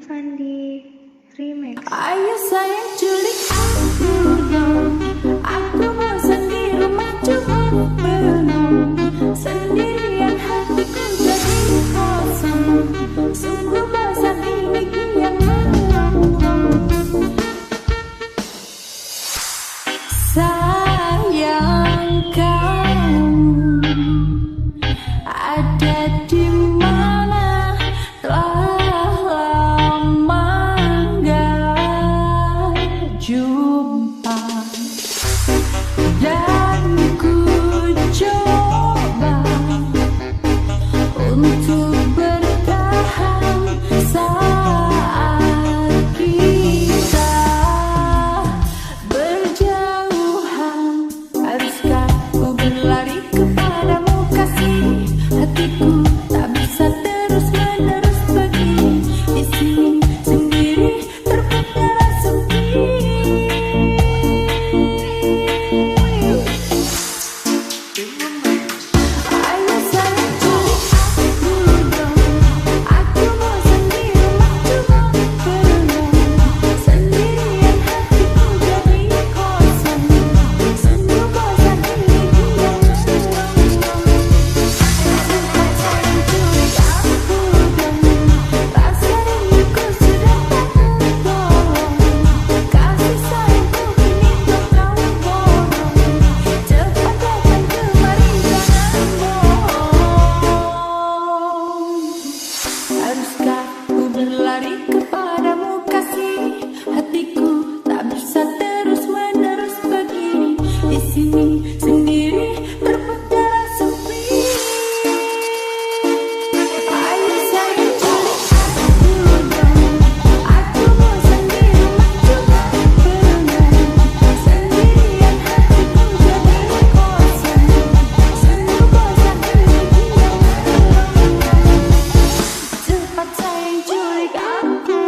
Sandi Remix. Ayo sayang culik aku dong. Aku bosan di rumah cuma bengong. Sendirian hatiku jadi kosong. Sungguh bosan ini kian melambung. Sayang kamu ada di mana? Telah lama gak jumpa. Dan ku coba untuk bertahan saat kita berjauhan. Haruskah ku berlari kepadamu kasih? Hatiku tak bisa terus-menerus begini. Di sini sendiri terpedara sepi. Ayo sayang culik aku dong. Aku bosan di rumah cuma bengong. Sendirian hatiku jadi kosong. Sungguh bosan ini kian melambung. Sayang culik aku dong. Rasa rinduku sudah tak tertolong. Kasih sayangku kini kau borong. Cepat datang kemari jangan bohong. Haruskah ku berlari kepadamu kasih? Hatiku tak bisa terus-menerus begini. Di sini sendiri terpedara sepi. Ayo sayang culik aku dong. Aku bosan di rumah cuma bengong. Sendirian hatiku jadi kosong. Sungguh bosan ini kian melambung. Cepat sayang culik aku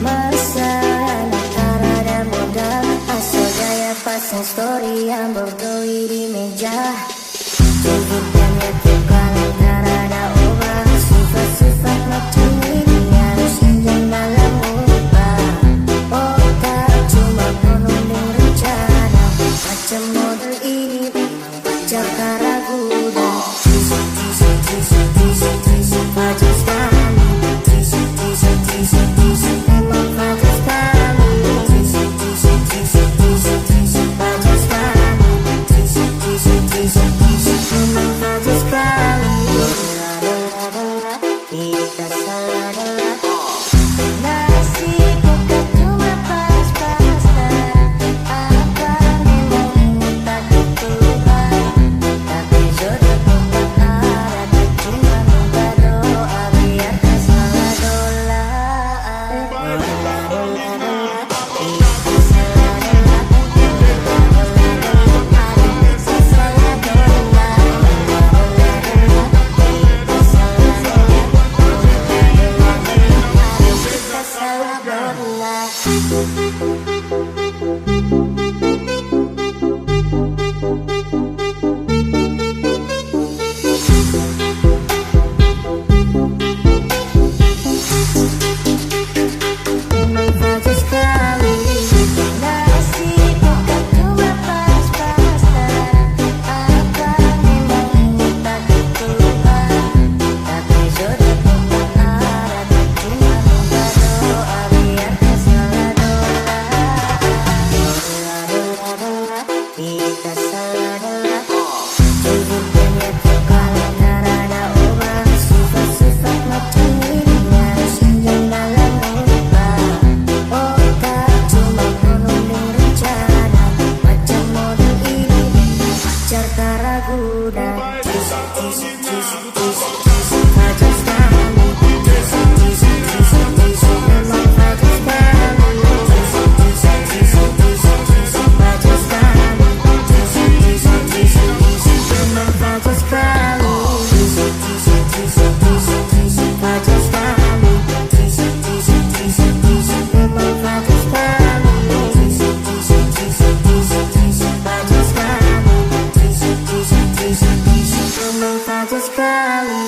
Masa antara dan modal asal gaya pasang story yang berdoi di meja. Tunjukkannya tukang karena ubah. Sifat-sifat macam ini harus injak dalam muka. Oh tak cuma menunding rencana. Macam model ini memang pacar karaguda. Fajar sekali. Memang fajar sekali. Fajar sekali. Memang fajar sekali. Kita salah. Nasi bukan cuma pas-pasan. Apa memang ingin takut Tuhan. Tapi jodoh bukan ada. Cuma minta doa biar tak salah dolar. Kita salah. Memang fajar sekali. Nasi bukan cuma pas-pasan. Apa memang ingin takut Tuhan. Tapi jodoh bukan ada. Cuma minta doa biar tak salah dolar. Kita salah. Tunjukkannya tukang karena ubah. Sifat-sifat macam ini harus injak dalam muka. Oh tak cuma menunding rencana. Macam model ini pacar karaguda. Fajar sekali. Memang fajar sekali. Fajar sekali. Memang fajar sekali. Fajar sekali. Memang fajar sekali. Fajar sekali. Memang fajar sekali.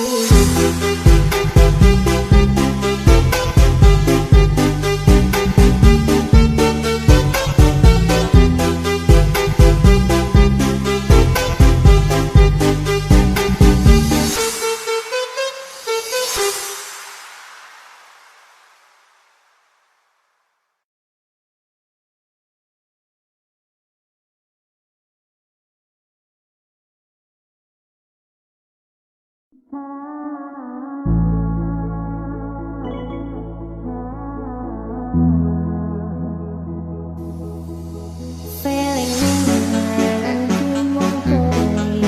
Feeling ini cuma koi.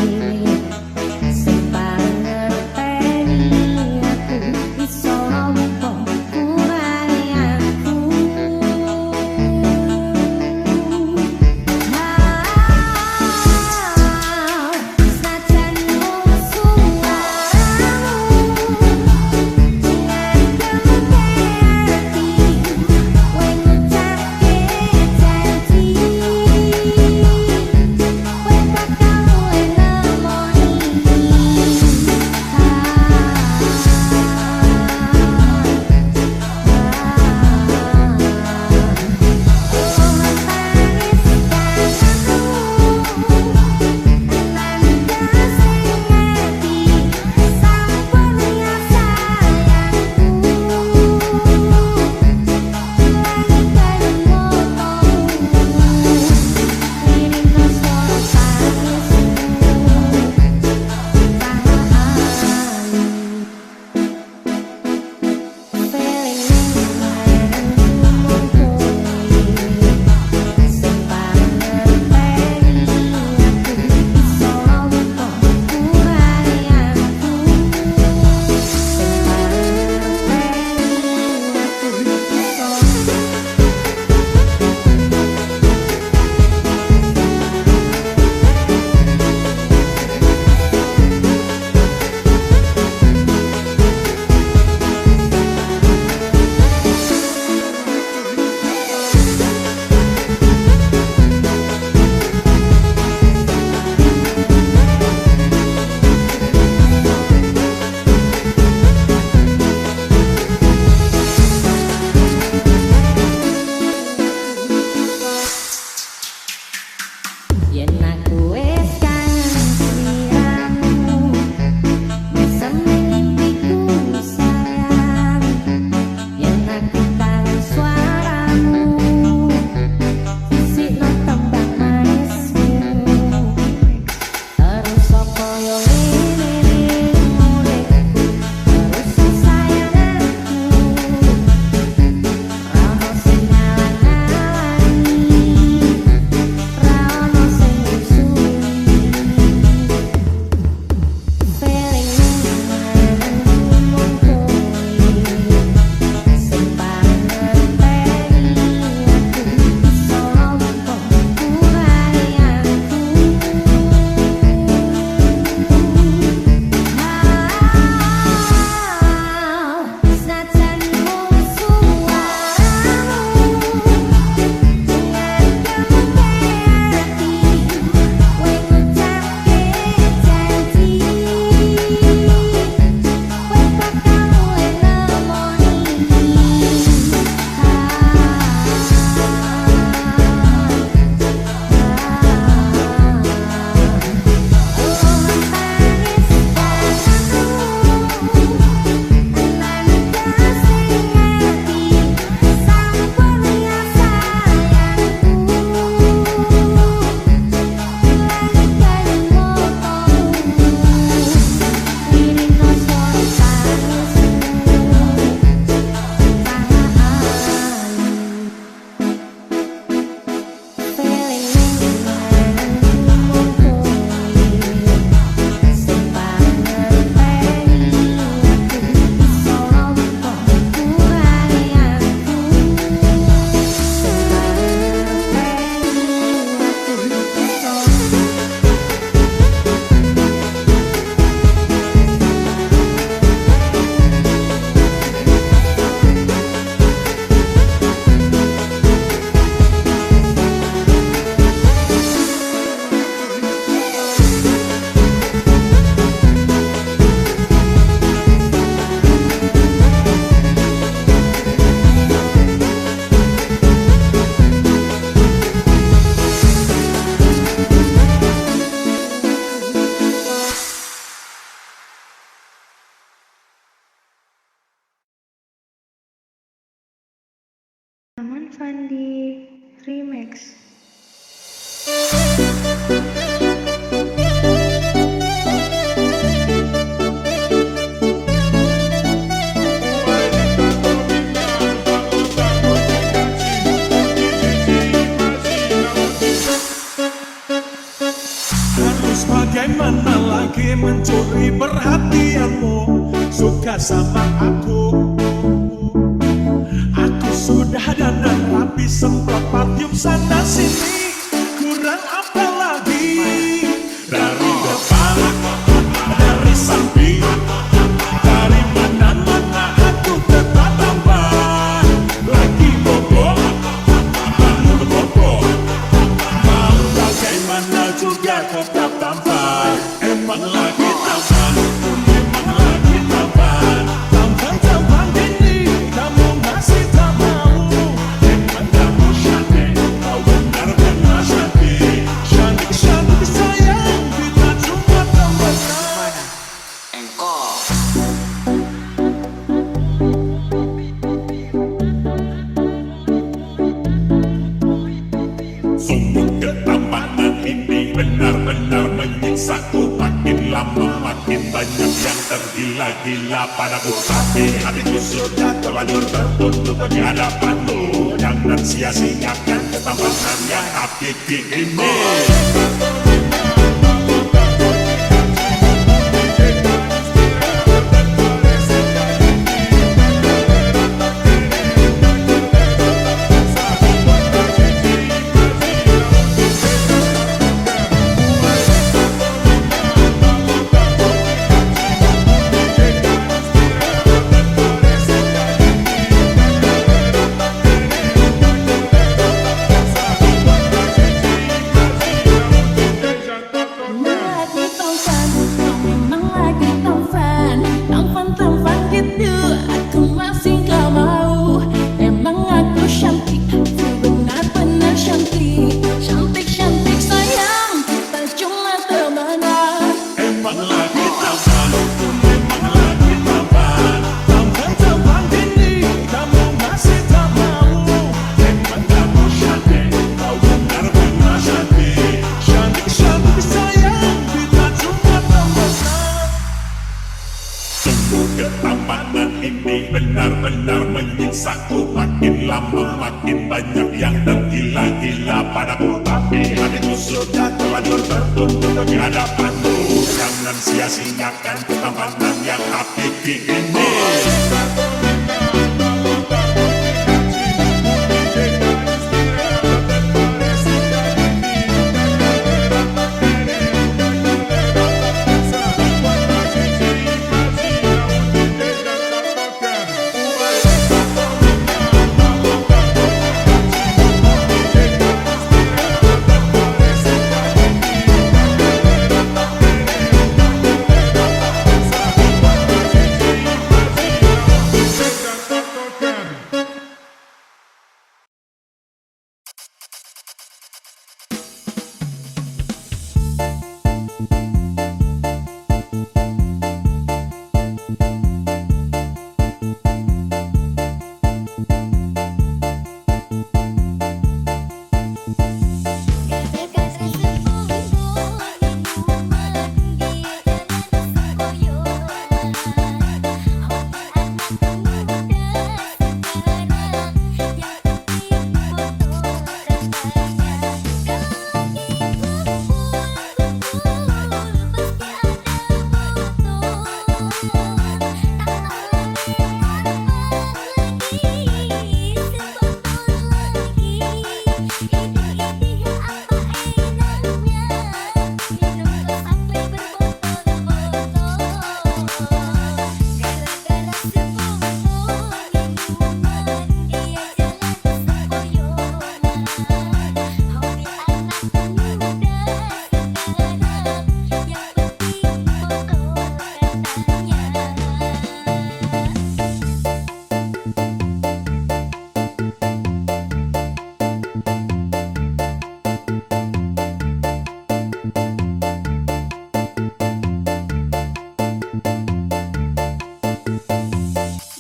Sepaling ngerteni aku. Iso nopo kurangi aku. Senajan mung suaramu Yen aku wis kangen sliramu, mesem ning mimpiku sayang. Yen aku kangen suaramu, sisikno tembang manismu. Terus apa yo ngene uripku, terus sayanganku. Rano sing ngalang-alangi, rano sing ngusuli. Feeling menentu mung kowe, sing paling ngerteni aku. Iso lompo kurani aku. Senajan mung suaramu, dengan kemudian hati, kowe ngucapke janji, kowe bakal mulai nemoni. Aman Fandi Remix. Harus bagaimana lagi mencuri perhatianmu, suka sama aku. Aku sudah dandan rapi, semprot parfum sana sini, kurang apa lagi? Dari depan, dari samping, dari mana-mana aku tetap tampan. Lagi bobo, bangun bobo, mau bagaimana juga tetap tampan. Emang lagi tampan, emang lagi tampan. Tampan-tampan ini kamu masih tak mau. Emang kamu cantik, kau benar-benar cantik. Cantik-cantik sayang, kita cuma temenan. Sungguh ketampanan ini benar-benar menyiksaku. Makin lama makin banyak yang tergila-gila padaku. Tapi hatiku sudah terlanjur tertutup di hadapanmu. Jangan sia-siakan ketampanan yang hakiki ini. banyak yang tergila-gila padaku, tapi hatiku sudah terlanjur tertunduk di hadapanmu. Jangan sia-siakan ketampanan yang hakiki ini.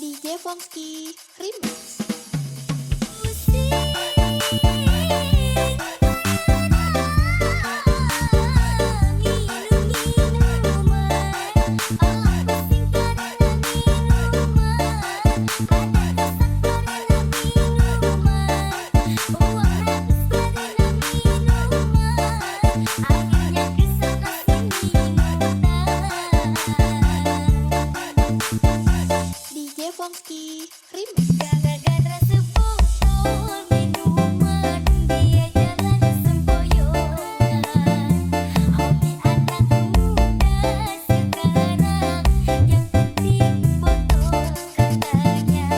DJ Fongski Remix. DJ Fongski Remix. Gara-gara sepotong minuman, dia jalan sempoyongan. Hobi anak muda sekarang, yang penting foto katanya.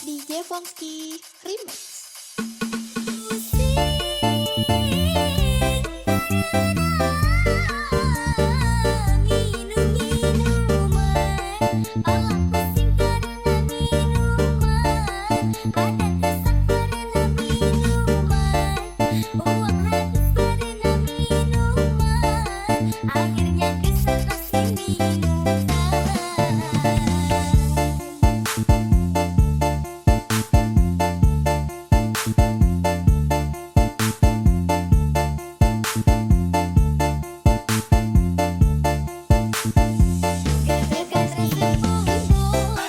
DJ Fongski Remix. Akhirnya kesel kasih minuman. Gara-gara sepotong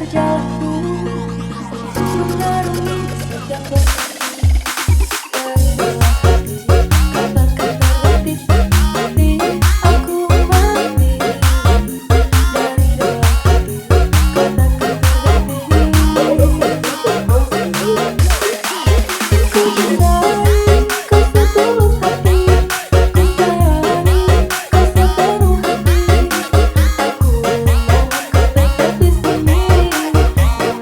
berjalanku untuk mengarungi setiap posisi. Dari dalam hati, katakan terlatih seperti aku mati. Dari dalam hati, katakan terlatih. Ku cintai kau setulus hati, ku sayangi kau sepenuh hati. Aku mohon kau tetap di sini,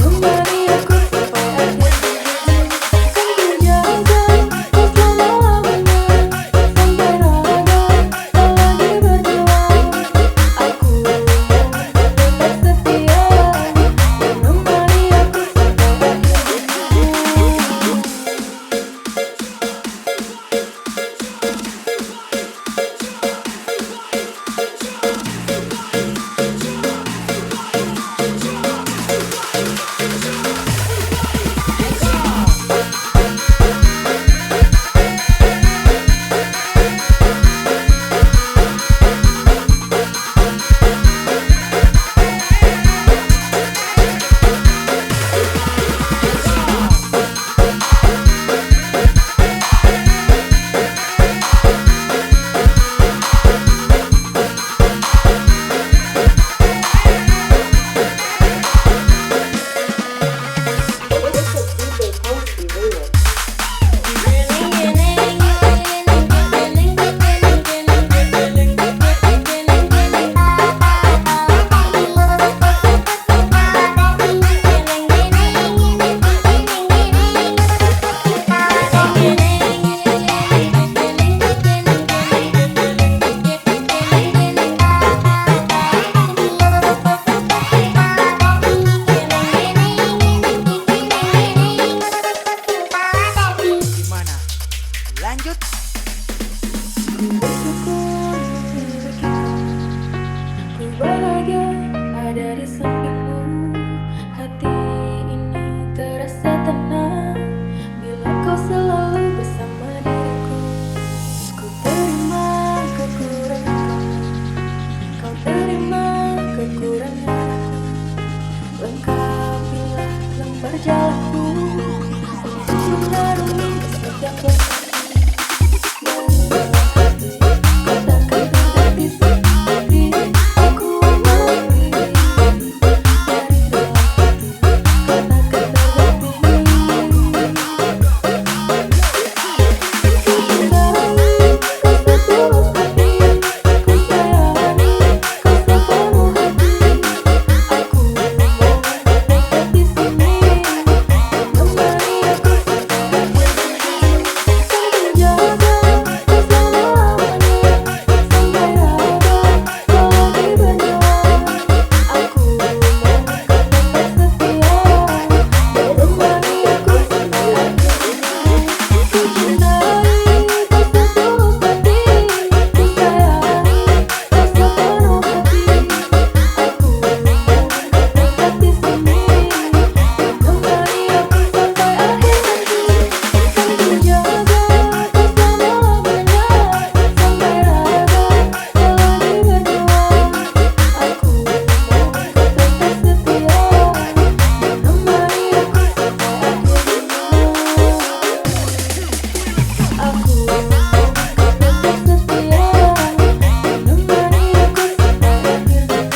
menemani aku sampai akhir hidup. Kan ku jaga kau selama-lamanya, sampai raga tak lagi berjuang. Aku mohon kau tetap setia, menemani aku sampai akhir hidup. Gimana? Lanjut. Bersyukur memilikimu, ku bahagia ada di sampingmu. Hati ini terasa tenang bila kau selalu bersama diriku. Ku terima kekurangan kamu, kau terima kekurangan aku. Lengkapilah lembar jalanku untuk mengarungi setiap posisi. Dari dalam hati, katakan terlatih seperti aku mati. Dari dalam hati, katakan terlatih. Ku cintai kau setulus hati, ku sayangi kau sepenuh hati. Aku mohon kau tetap di sini, menemani aku sampai akhir hidup. Kan ku jaga kau selama-lamanya, sampai raga tak lagi berjuang. Aku mohon kau tetap setia, menemani aku sampai akhir hidup. Ku cintai kau setulus hati, ku sayangi kau sepenuh hati. Aku mohon kau tetap di sini, menemani aku sampai akhir hidup. Kan ku jaga kau selama-lamanya, sampai raga tak lagi berjuang. Aku mohon kau tetap setia, menemani aku sampai akhir hidup. Aku mohon kau tetap setia, menemani aku sampai akhir hidup.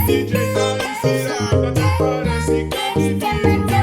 DJ Kalisira, parece que